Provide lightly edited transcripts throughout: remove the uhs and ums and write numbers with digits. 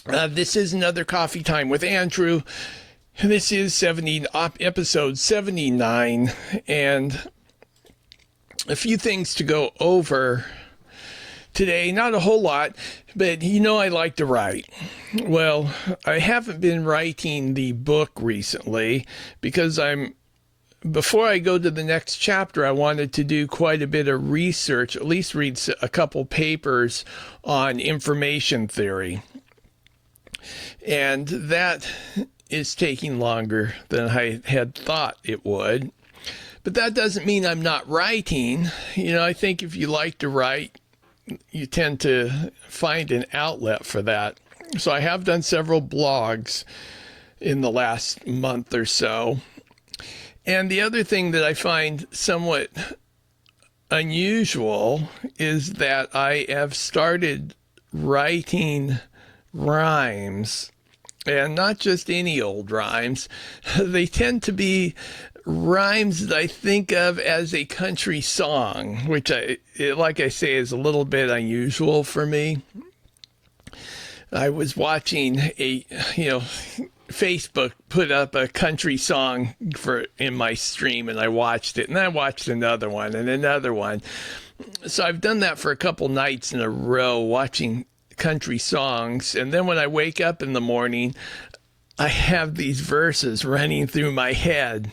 This is another Coffee Time with Andrew. This is episode 79, and a few things to go over today. Not a whole lot, but I like to write. Well, I haven't been writing the book recently because before I go to the next chapter, I wanted to do quite a bit of research, at least read a couple papers on information theory. And that is taking longer than I had thought it would. But that doesn't mean I'm not writing. I think if you like to write, you tend to find an outlet for that. So I have done several blogs in the last month or so. And the other thing that I find somewhat unusual is that I have started writing rhymes, and not just any old rhymes. They tend to be rhymes that I think of as a country song, which like I say, is a little bit unusual for me. I was watching Facebook put up a country song in my stream, and I watched it, and I watched another one and another one. So I've done that for a couple nights in a row, watching country songs, and then when I wake up in the morning, I have these verses running through my head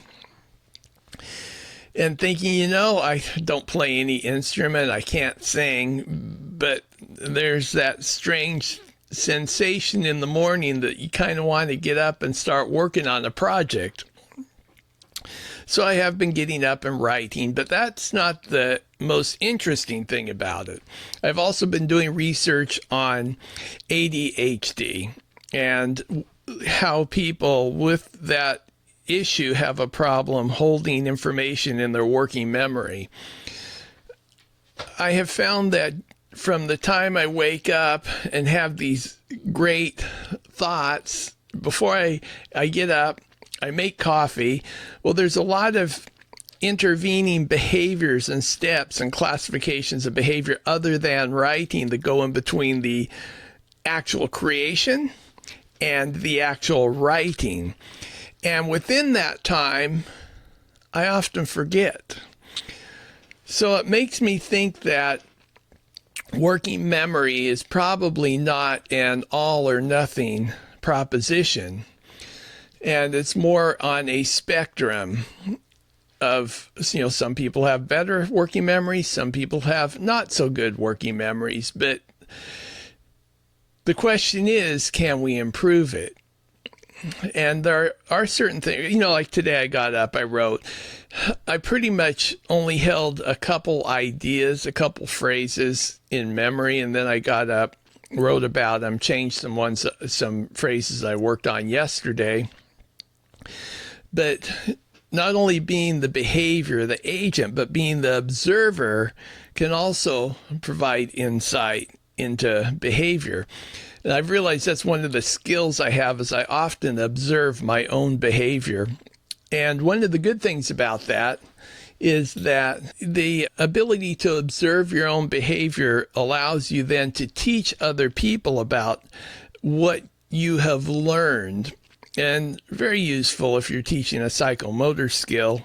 and thinking, I don't play any instrument, I can't sing, but there's that strange sensation in the morning that you kind of want to get up and start working on a project. So I have been getting up and writing, but that's not the most interesting thing about it. I've also been doing research on ADHD and how people with that issue have a problem holding information in their working memory. I have found that from the time I wake up and have these great thoughts, before I get up, I make coffee. Well, there's a lot of intervening behaviors and steps and classifications of behavior other than writing that go in between the actual creation and the actual writing. And within that time, I often forget. So it makes me think that working memory is probably not an all or nothing proposition. And it's more on a spectrum of, some people have better working memories, some people have not so good working memories. But the question is, can we improve it? And there are certain things, like today I got up, I wrote. I pretty much only held a couple ideas, a couple phrases in memory, and then I got up, wrote about them, changed some phrases I worked on yesterday. But not only being the behavior, the agent, but being the observer can also provide insight into behavior. And I've realized that's one of the skills I have, is I often observe my own behavior. And one of the good things about that is that the ability to observe your own behavior allows you then to teach other people about what you have learned. And very useful if you're teaching a psychomotor skill,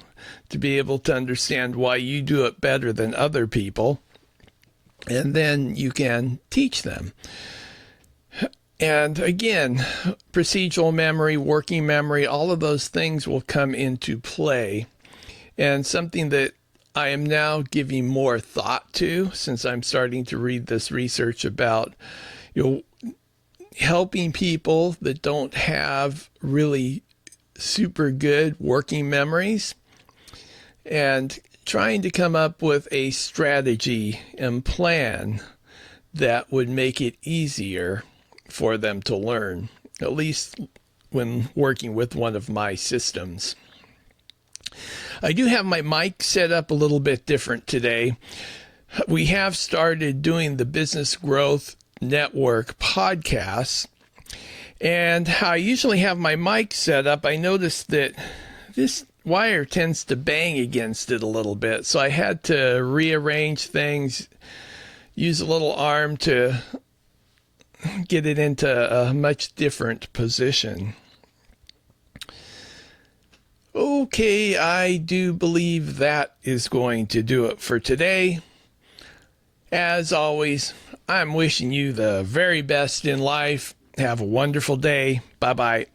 to be able to understand why you do it better than other people. And then you can teach them. And again, procedural memory, working memory, all of those things will come into play. And something that I am now giving more thought to, since I'm starting to read this research about, helping people that don't have really super good working memories, and trying to come up with a strategy and plan that would make it easier for them to learn, at least when working with one of my systems. I do have my mic set up a little bit different today. We have started doing the Business Growth Network podcasts, and how I usually have my mic set up, I noticed that this wire tends to bang against it a little bit, so I had to rearrange things, use a little arm to get it into a much different position. Okay, I do believe that is going to do it for today. As always, I'm wishing you the very best in life. Have a wonderful day. Bye-bye.